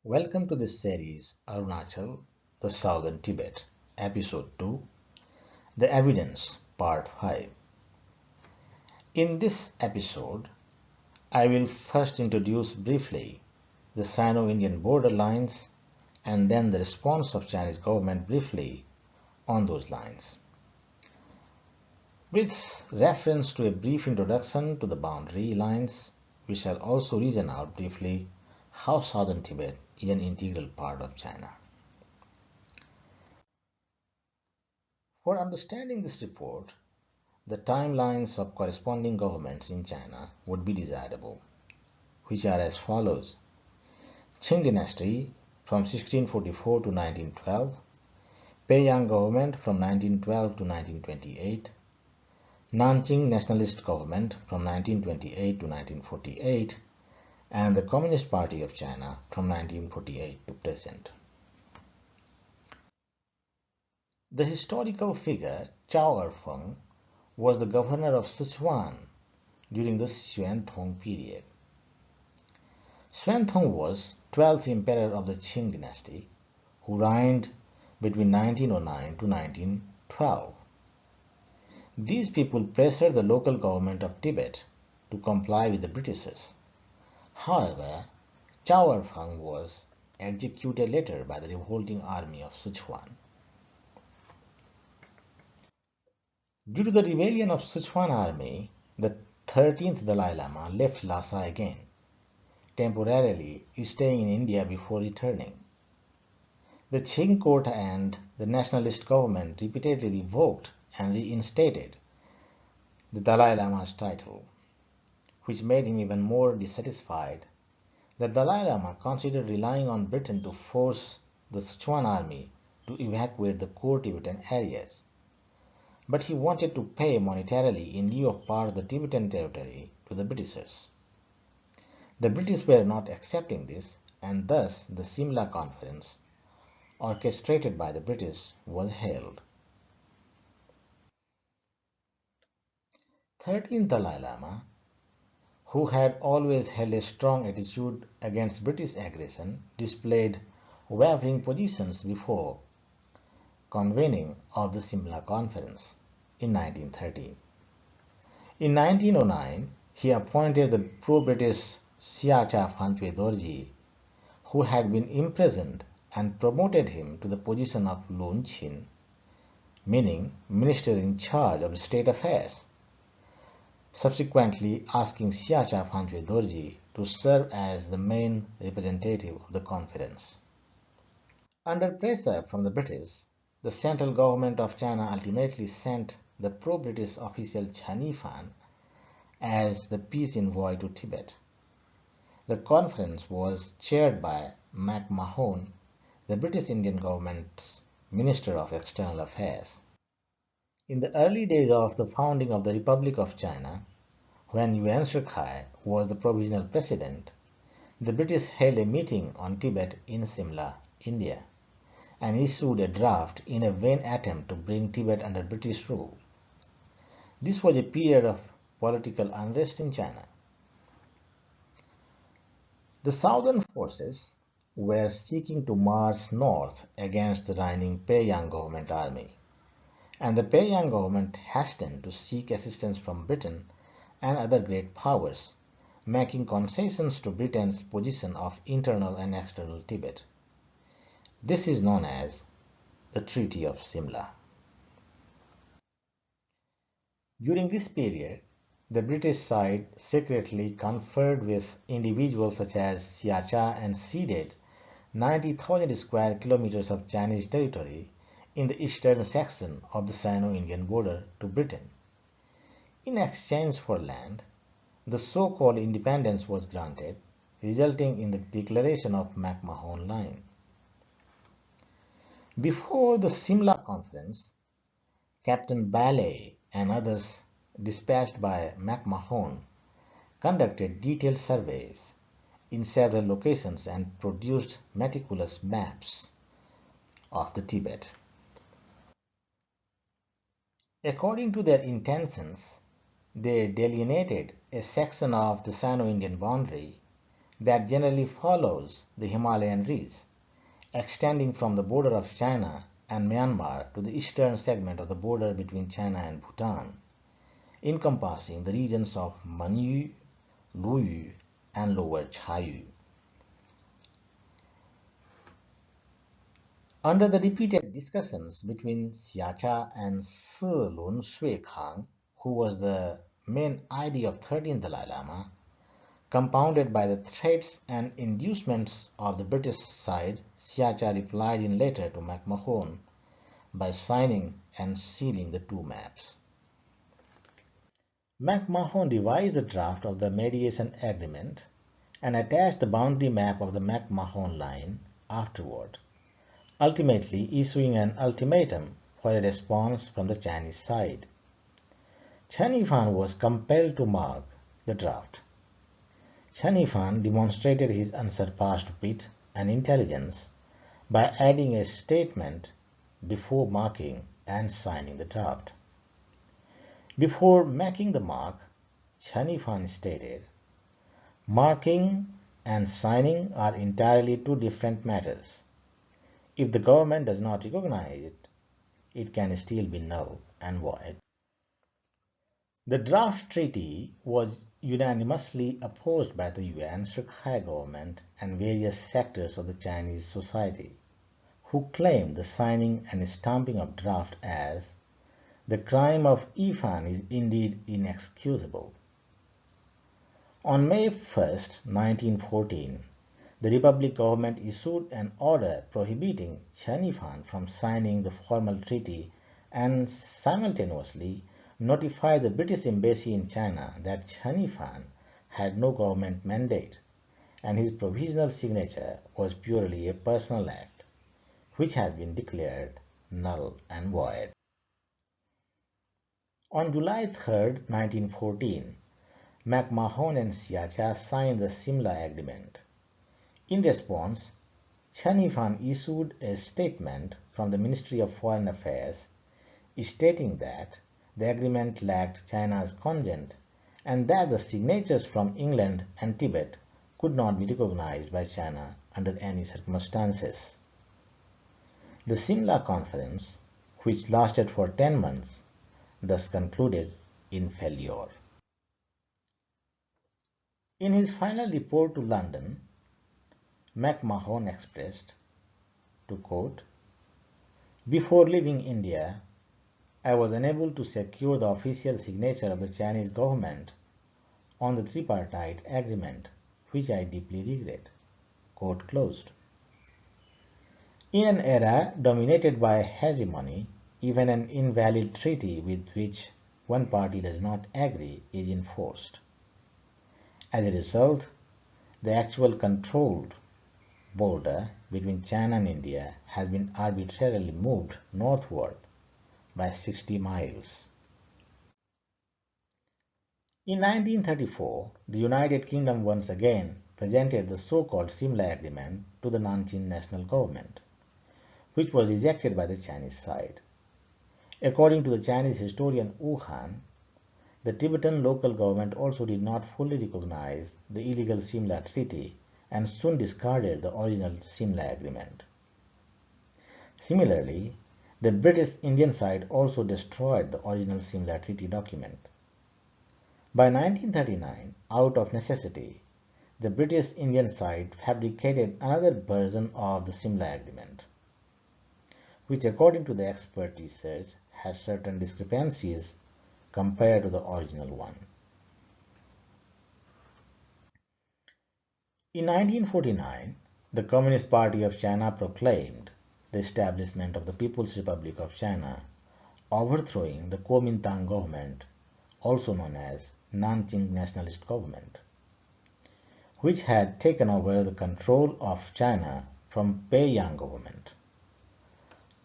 Welcome to this series, Arunachal, the Southern Tibet, Episode 2, The Evidence, Part 5. In this episode, I will first introduce briefly the Sino-Indian border lines and then the response of Chinese government briefly on those lines. With reference to a brief introduction to the boundary lines, we shall also reason out briefly how Southern Tibet is an integral part of China. For understanding this report, the timelines of corresponding governments in China would be desirable, which are as follows: Qing dynasty from 1644 to 1912, Bei Yang government from 1912 to 1928, Nanjing nationalist government from 1928 to 1948, and the Communist Party of China from 1948 to present. The historical figure Chao Erfeng was the governor of Sichuan during the Xuanzong period. Xuanzong was 12th emperor of the Qing dynasty, who reigned between 1909 to 1912. These people pressured the local government of Tibet to comply with the Britishers. However, Chao Erfeng was executed later by the revolting army of Sichuan. Due to the rebellion of Sichuan army, the 13th Dalai Lama left Lhasa again, temporarily staying in India before returning. The Qing court and the nationalist government repeatedly revoked and reinstated the Dalai Lama's title, which made him even more dissatisfied. The Dalai Lama considered relying on Britain to force the Sichuan army to evacuate the core Tibetan areas. But he wanted to pay monetarily in lieu of part of the Tibetan territory to the Britishers. The British were not accepting this, and thus the Simla Conference, orchestrated by the British, was held. 13th Dalai Lama, who had always held a strong attitude against British aggression, displayed wavering positions before convening of the Simla Conference in 1913. In 1909, he appointed the pro-British Siacha Phantwe Dorji, who had been imprisoned, and promoted him to the position of Lun Chin, meaning Minister in charge of state affairs, subsequently asking Siacha Phantwe Dorji to serve as the main representative of the conference. Under pressure from the British, the central government of China ultimately sent the pro-British official Chani Fan as the peace envoy to Tibet. The conference was chaired by McMahon, the British Indian government's Minister of External Affairs. In the early days of the founding of the Republic of China, when Yuan Shikai was the provisional president, the British held a meeting on Tibet in Simla, India, and issued a draft in a vain attempt to bring Tibet under British rule. This was a period of political unrest in China. The southern forces were seeking to march north against the reigning Bei Yang government army, and the Bei Yang government hastened to seek assistance from Britain and other great powers, making concessions to Britain's position of internal and external Tibet. This is known as the Treaty of Simla. During this period, the British side secretly conferred with individuals such as Siacha and ceded 90,000 square kilometers of Chinese territory in the eastern section of the Sino-Indian border to Britain. In exchange for land, the so-called independence was granted, resulting in the declaration of McMahon Line. Before the Simla Conference, Captain Dalai and others dispatched by McMahon conducted detailed surveys in several locations and produced meticulous maps of the Tibet. According to their intentions, they delineated a section of the Sino-Indian boundary that generally follows the Himalayan ridge, extending from the border of China and Myanmar to the eastern segment of the border between China and Bhutan, encompassing the regions of Manyu, Luyu, and Lower Chayu. Under the repeated discussions between Xiacha and Silun Shuikang, who was the main ID of 13th Dalai Lama, compounded by the threats and inducements of the British side, Xiacha replied in letter to McMahon by signing and sealing the two maps. McMahon revised the draft of the mediation agreement and attached the boundary map of the McMahon Line afterward, ultimately issuing an ultimatum for a response from the Chinese side. Chen Yifan was compelled to mark the draft. Chen Yifan demonstrated his unsurpassed wit and intelligence by adding a statement before marking and signing the draft. Before making the mark, Chen Yifan stated, "Marking and signing are entirely two different matters. If the government does not recognize it, it can still be null and void." The draft treaty was unanimously opposed by the Yuan Shikai government and various sectors of the Chinese society, who claimed the signing and stamping of draft as "the crime of Yifan is indeed inexcusable." On May 1, 1914, the Republic government issued an order prohibiting Chen Yifan from signing the formal treaty and simultaneously notified the British embassy in China that Chen Yifan had no government mandate and his provisional signature was purely a personal act, which has been declared null and void. On July 3, 1914, McMahon and Xiacha signed the Simla Agreement. In response, Chen Yifan issued a statement from the Ministry of Foreign Affairs stating that the agreement lacked China's consent and that the signatures from England and Tibet could not be recognized by China under any circumstances. The Simla Conference, which lasted for 10 months, thus concluded in failure. In his final report to London, McMahon expressed, to quote, "Before leaving India, I was unable to secure the official signature of the Chinese government on the tripartite agreement, which I deeply regret." Quote closed. In an era dominated by hegemony, even an invalid treaty with which one party does not agree is enforced. As a result, the actual controlled border between China and India has been arbitrarily moved northward by 60 miles. In 1934, the United Kingdom once again presented the so-called Simla Agreement to the Nanjing national government, which was rejected by the Chinese side. According to the Chinese historian Wu Han, the Tibetan local government also did not fully recognize the illegal Simla Treaty and soon discarded the original Simla Agreement. Similarly, the British Indian side also destroyed the original Simla Treaty document. By 1939, out of necessity, the British Indian side fabricated another version of the Simla Agreement, which according to the expert research has certain discrepancies compared to the original one. In 1949, the Communist Party of China proclaimed the establishment of the People's Republic of China, overthrowing the Kuomintang government, also known as Nanjing Nationalist Government, which had taken over the control of China from Bei Yang government.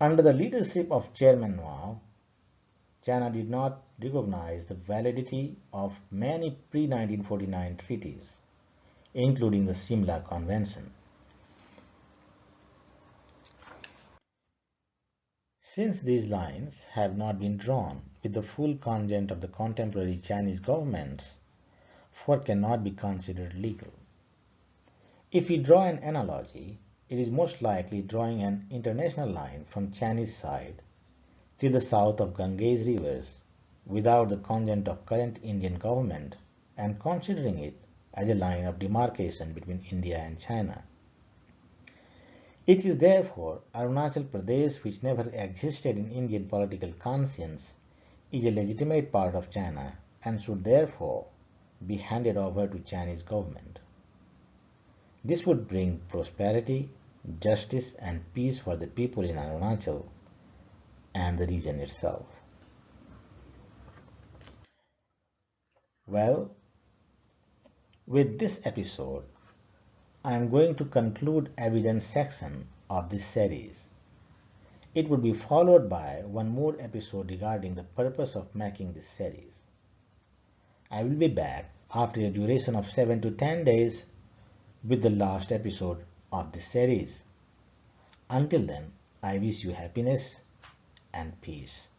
Under the leadership of Chairman Mao, China did not recognize the validity of many pre-1949 treaties, including the Simla Convention. Since these lines have not been drawn with the full consent of the contemporary Chinese governments, what cannot be considered legal. If we draw an analogy, it is most likely drawing an international line from Chinese side till the south of Ganges rivers without the consent of current Indian government and considering it as a line of demarcation between India and China. It is therefore Arunachal Pradesh, which never existed in Indian political conscience, is a legitimate part of China and should therefore be handed over to Chinese government. This would bring prosperity, justice and peace for the people in Arunachal and the region itself. Well, with this episode, I am going to conclude evidence section of this series. It will be followed by one more episode regarding the purpose of making this series. I will be back after a duration of 7 to 10 days with the last episode of this series. Until then, I wish you happiness and peace.